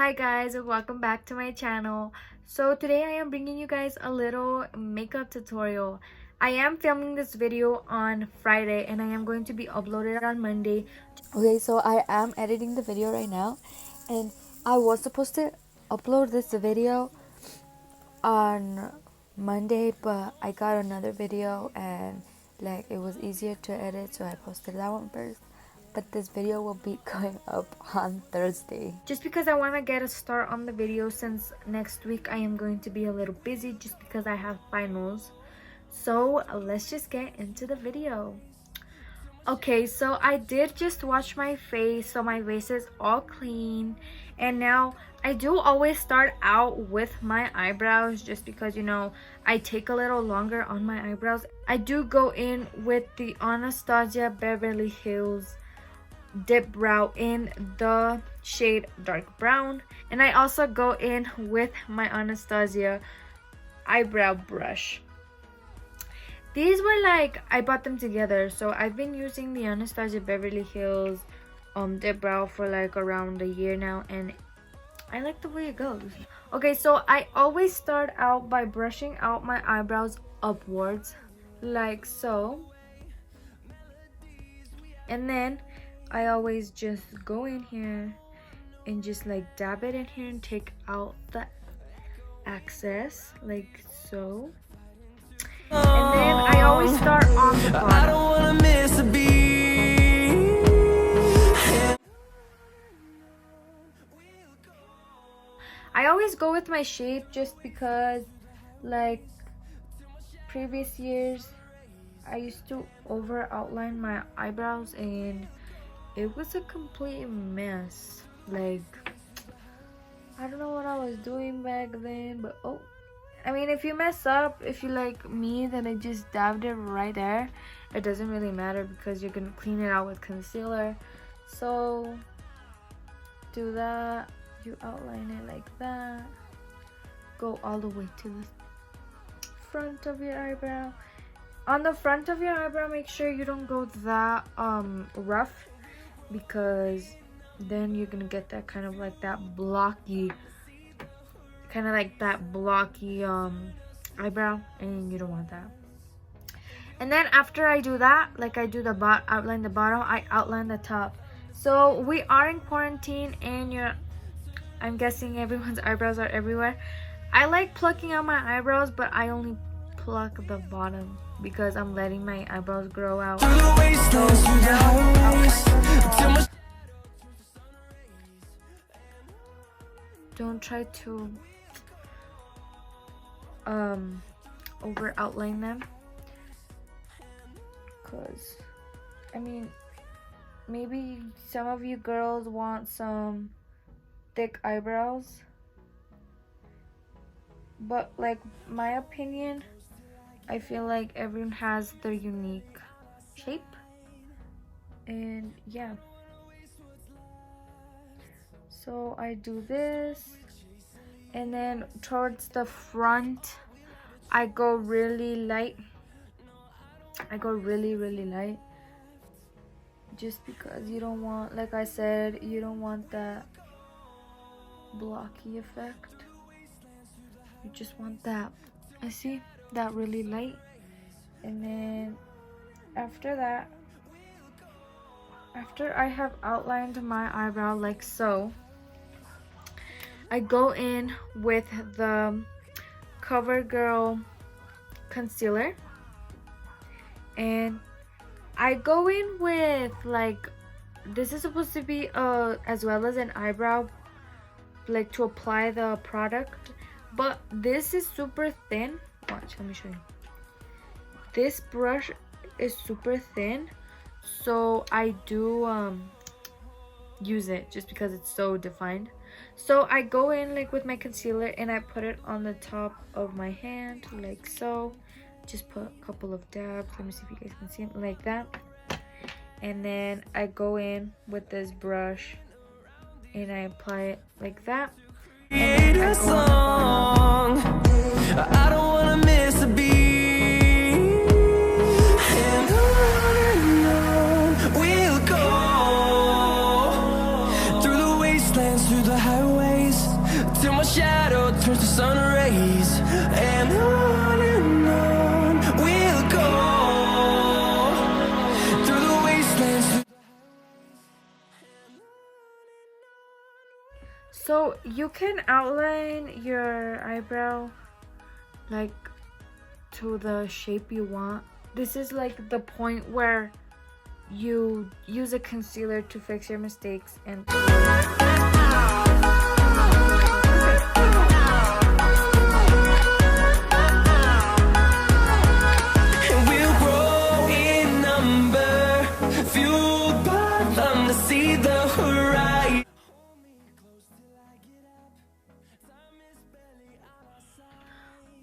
Hi guys, and welcome back to my channel. So today I am bringing you guys a little makeup tutorial. I am filming this video on Friday and I am going to be uploaded on Monday. Okay, so I am editing the video right now and I was supposed to upload this video on Monday, but I got another video and it was easier to edit, so I posted that one first. But this video will be going up on Thursday. Just because I want to get a start on the video, since next week I am going to be a little busy just because I have finals. So let's just get into the video. Okay, so I did just wash my face, so my face is all clean. And now I do always start out with my eyebrows just because, you know, I take a little longer on my eyebrows. I do go in with the Anastasia Beverly Hills Dip Brow in the shade dark brown, and I also go in with my Anastasia eyebrow brush. These were I bought them together, so I've been using the Anastasia Beverly Hills dip brow for around a year now, and I like the way it goes. Okay, so I always start out by brushing out my eyebrows upwards like so, and then I always just go in here and just dab it in here and take out the excess like so. And then I always start on the bottom. I don't wanna miss a beat. I always go with my shape just because previous years I used to over outline my eyebrows and it was a complete mess. I don't know what I was doing back then, but I mean, if you mess up, if you like me, then I just dabbed it right there. It doesn't really matter because you're gonna clean it out with concealer. So do that, you outline it like that, go all the way to the front of your eyebrow. On the front of your eyebrow, make sure you don't go that rough, because then you're gonna get that kind of that blocky eyebrow, and you don't want that. And then after I do that, I do the outline the bottom, I outline the top. So we are in quarantine and I'm guessing everyone's eyebrows are everywhere. I like plucking out my eyebrows, but I only pluck the bottom because I'm letting my eyebrows grow out. Don't try to over outline them, because I mean, maybe some of you girls want some thick eyebrows, but my opinion, I feel like everyone has their unique shape, and yeah. So I do this, and then towards the front I go really light. I go really light, just because you don't want, like I said, you don't want that blocky effect. You just want that, I see, that really light. And then after that, after I have outlined my eyebrow like so, I go in with the CoverGirl concealer, and I go in with this is supposed to be as well as an eyebrow, to apply the product, but this is super thin. Watch, let me show you. This brush is super thin, so I do use it just because it's so defined. So I go in with my concealer and I put it on the top of my hand like so. Just put a couple of dabs. Let me see if you guys can see it like that. And then I go in with this brush and I apply it like that. And then I go on the bottom. I don't wanna miss a beat. And on we'll go through the wastelands, through the highways. So you can outline your eyebrow like to the shape you want. This is like the point where you use a concealer to fix your mistakes and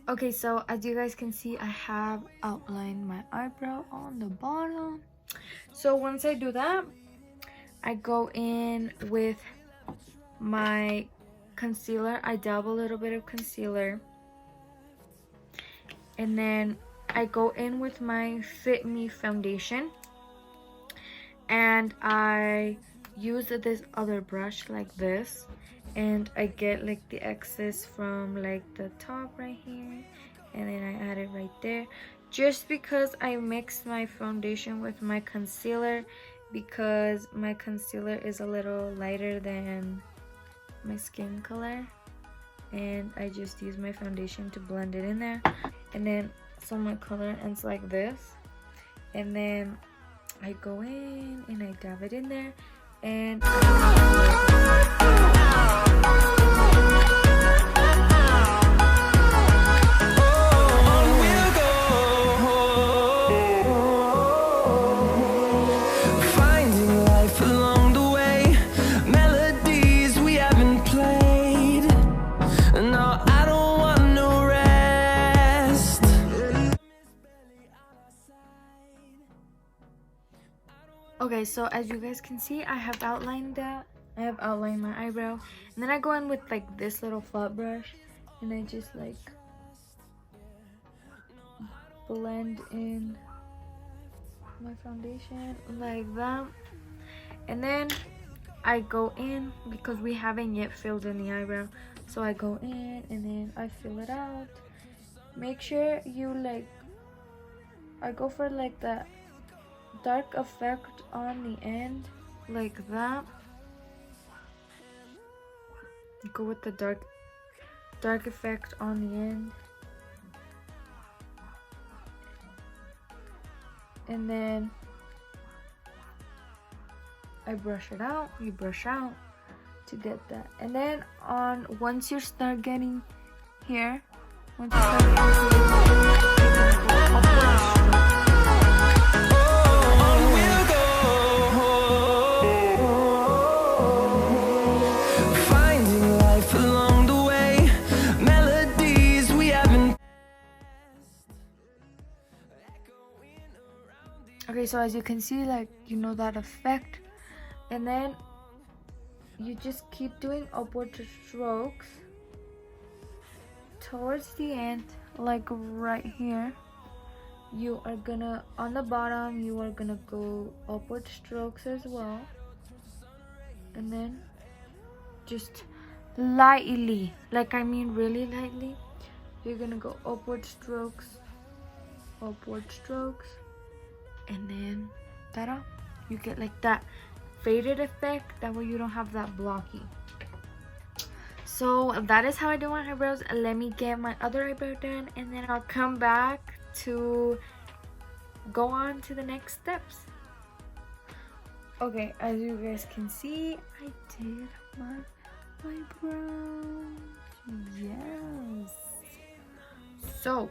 okay, so as you guys can see, I have outlined my eyebrow on the bottom. So once I do that, I go in with my concealer. I dab a little bit of concealer. And then I go in with my Fit Me foundation. And I use this other brush like this. And I get like the excess from like the top right here, and then I add it right there, just because I mix my foundation with my concealer, because my concealer is a little lighter than my skin color, and I just use my foundation to blend it in there. And then so my color ends like this, and then I go in and I dab it in there, and okay, so as you guys can see, I have outlined that. I have outlined my eyebrow, and then I go in with like this little flat brush, and I just like blend in my foundation like that. And then I go in, because we haven't yet filled in the eyebrow, so I go in and then I fill it out. Make sure you like, I go for like the dark effect on the end like that. Go with the dark effect on the end, and then I brush it out. You brush out to get that, and then once you start getting here, once you start okay, so as you can see, like, you know, that effect, and then you just keep doing upward strokes towards the end, like right here. You are gonna, on the bottom, you are gonna go upward strokes as well, and then just lightly, like I mean really lightly, you're gonna go upward strokes, and then ta-da, you get like that faded effect. That way you don't have that blocky. So that is how I do my eyebrows. Let me get my other eyebrow done, and then I'll come back to go on to the next steps. Okay, as you guys can see, I did my eyebrows. Yes. So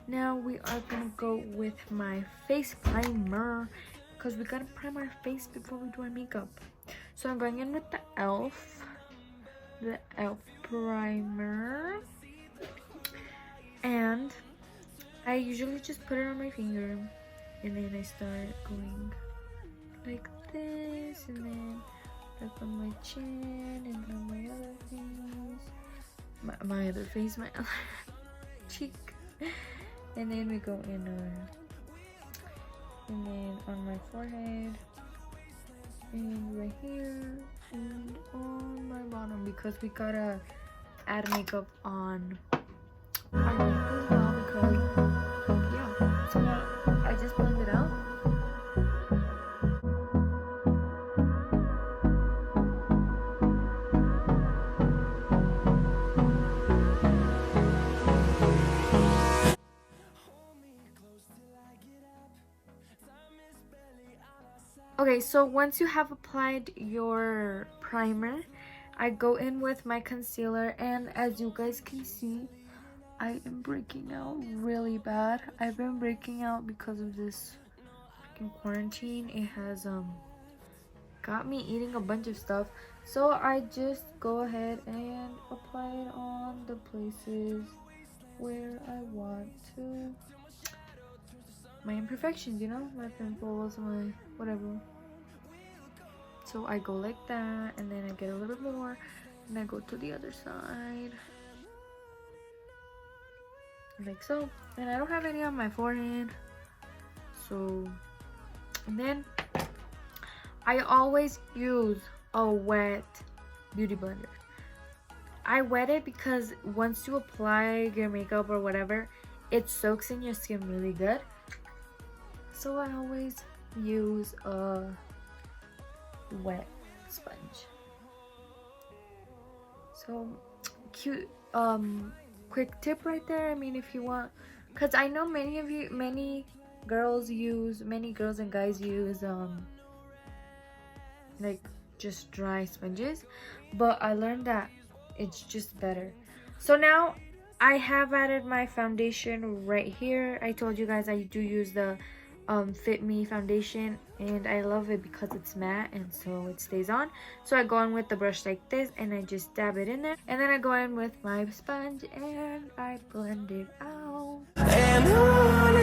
now we are gonna go with my face primer, because we gotta prime our face before we do our makeup. So I'm going in with the e.l.f. primer, and I usually just put it on my finger, and then I start going like this, and then like on my chin, and on my other face, my other cheek, and then we go in and then on my forehead, and right here, and on my bottom, because we gotta add makeup on our neck as well, because yeah. So now I just blend it out. Okay, so once you have applied your primer, I go in with my concealer, and as you guys can see, I am breaking out really bad. I've been breaking out because of this freaking quarantine. It has got me eating a bunch of stuff. So I just go ahead and apply it on the places where I want to. My imperfections, you know, my pimples, my whatever. So I go like that, and then I get a little bit more, and I go to the other side like so. And I don't have any on my forehead, so. And then I always use a wet beauty blender. I wet it because once you apply your makeup or whatever, it soaks in your skin really good. So I always use a wet sponge. So cute, quick tip right there. I mean, if you want, because I know many girls and guys use like just dry sponges, but I learned that it's just better. So now I have added my foundation right here. I told you guys I do use the Fit Me foundation, and I love it because it's matte and so it stays on. So I go in with the brush like this, and I just dab it in there, and then I go in with my sponge and I blend it out. And on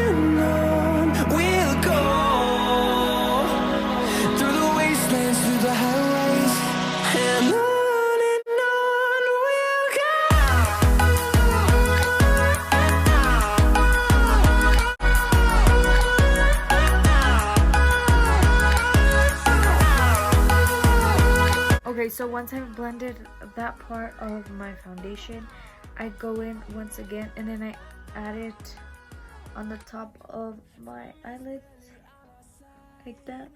we'll go, through the wastelands, through the highways, and on we'll go. Okay, so once I've blended that part of my foundation, I go in once again, and then I add it on the top of my eyelids like that,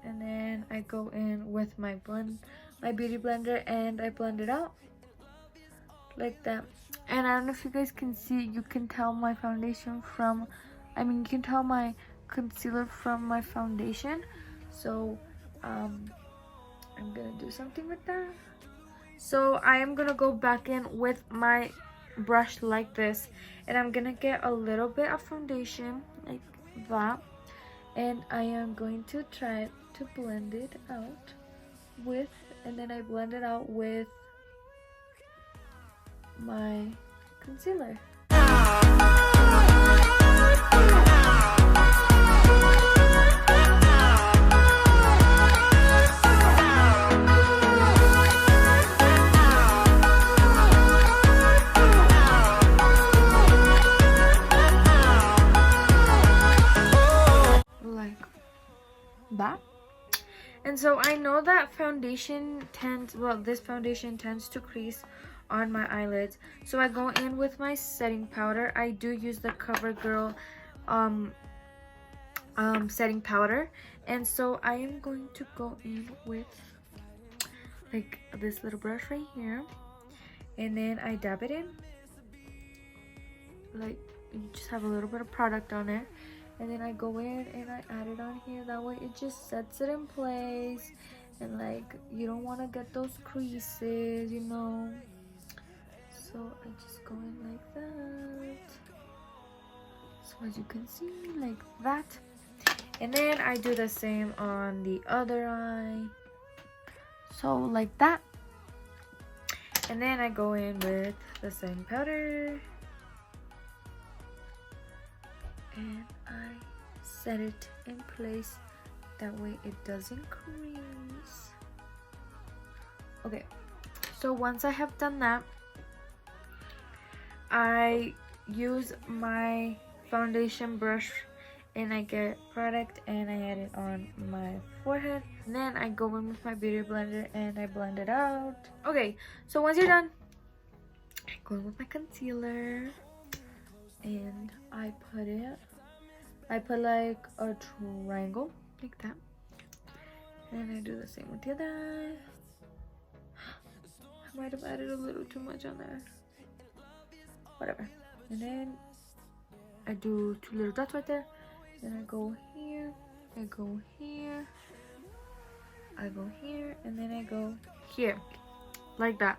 and then I go in with my beauty blender, and I blend it out like that. And I don't know if you guys can see, you can tell my foundation from, you can tell my concealer from my foundation. So I'm gonna do something with that. So I am gonna go back in with my brush like this, and I'm gonna get a little bit of foundation like that, and I am going to try to blend it out with, and then I blend it out with my concealer. That. And so I know that this foundation tends to crease on my eyelids, so I go in with my setting powder. I do use the CoverGirl setting powder, and so I am going to go in with like this little brush right here, and then I dab it in, like you just have a little bit of product on it. And then I go in and I add it on here. That way it just sets it in place. And like, you don't want to get those creases, you know. So I just go in like that. So as you can see, like that. And then I do the same on the other eye. So like that. And then I go in with the setting powder. And I set it in place, that way it doesn't crease. Okay, so once I have done that, I use my foundation brush, and I get product and I add it on my forehead. And then I go in with my beauty blender and I blend it out. Okay, so once you're done, I go in with my concealer and I put like a triangle like that, and I do the same with the other eye. I might have added a little too much on there, whatever. And then I do 2 little dots right there, Then I go here, I go here, I go here, and then I go here, like that.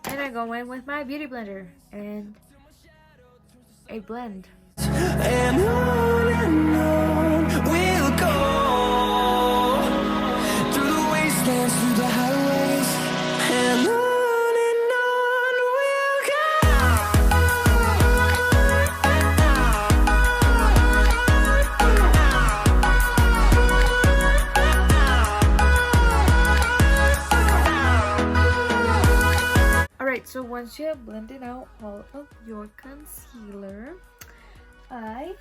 Then I go in with my beauty blender and a blend. And on we'll go, through the wastelands, through the highways, and on we'll go. Alright, so once you have blended out all of your concealer, I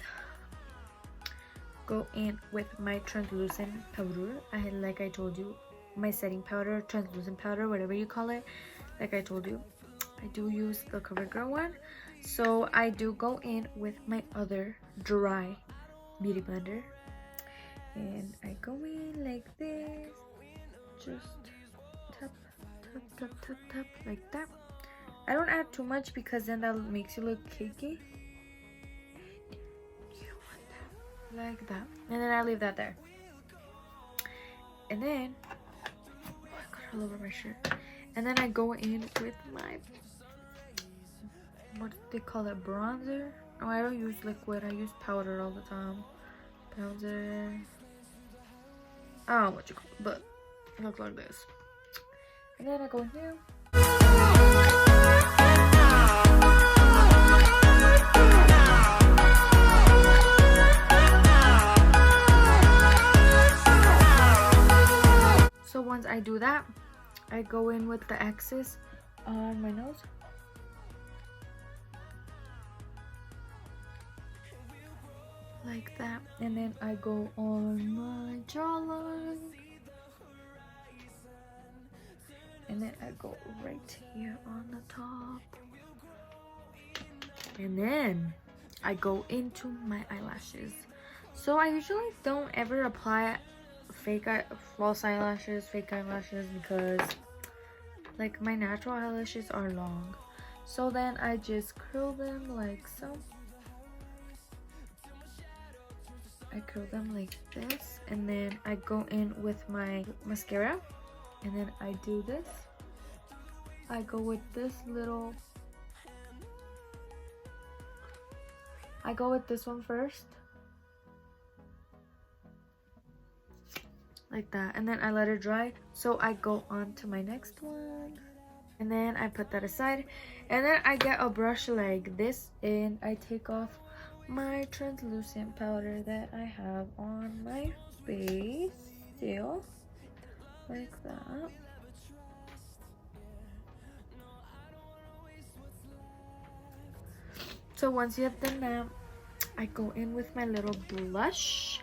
go in with my translucent powder. Like I told you, my setting powder, translucent powder, whatever you call it. Like I told you, I do use the CoverGirl one. So I do go in with my other dry beauty blender, and I go in like this, just tap, tap, tap, tap, tap, like that. I don't add too much because then that makes you look cakey. Like that, and then I leave that there. And then oh, I got all over my shirt. And then I go in with my, what do they call it, bronzer? No, I don't use liquid, I use powder all the time. Powder, I don't know what you call it, but it looks like this. And then I go in here. So once I do that, I go in with the excess on my nose. Like that. And then I go on my jawline. And then I go right here on the top. And then I go into my eyelashes. So I usually don't ever apply false eyelashes, fake eyelashes, because like my natural eyelashes are long. So then I just curl them like so. I curl them like this, and then I go in with my mascara, and then I do this. I go with this little, I go with this one first, like that, and then I let it dry. So I go on to my next one, and then I put that aside, and then I get a brush like this, and I take off my translucent powder that I have on my face still, like that. So once you have done that, I go in with my little blush,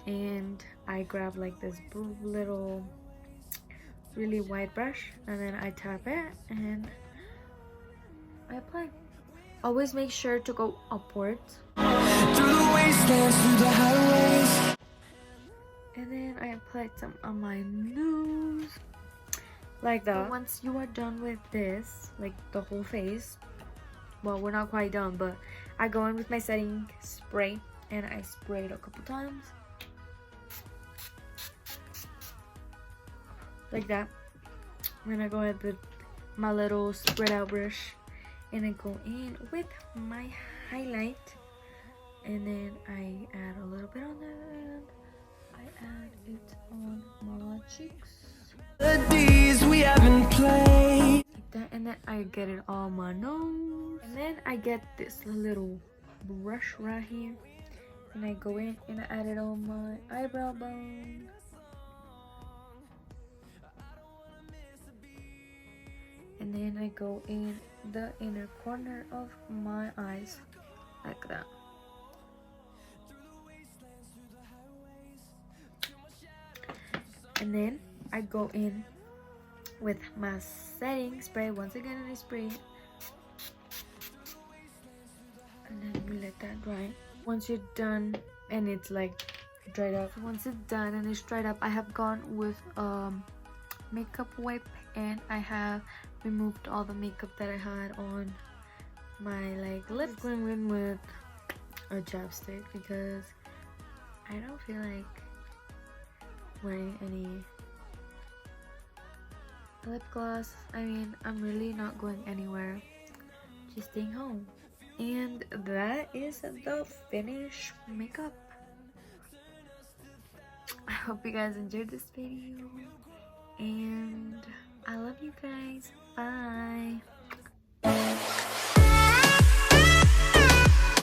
and I grab like this little really wide brush, and then I tap it and I apply. Always make sure to go upwards. Through the wastelands, through the highways. And then I applied some on my nose, like that. So once you are done with this, like the whole face, well, we're not quite done, but I go in with my setting spray, and I spray it a couple times, like that. Then I go in with my little spread out brush, and I go in with my highlight, and then I add a little bit on that. I add it on my cheeks, Melodies we haven't played. like that, and then I get it on my nose, and then I get this little brush right here, and I go in and I add it on my eyebrow bone, and then I go in the inner corner of my eyes, like that. And then I go in with my setting spray once again, and I spray it, and then we let that dry. Once you're done and it's like dried up, once it's done and it's dried up, I have gone with makeup wipe, and I have removed all the makeup that I had on my like lips. Going in with or chapstick because I don't feel like wearing any lip gloss. I mean, I'm really not going anywhere, just staying home. And that is the finished makeup. I hope you guys enjoyed this video, and I love you guys. Bye.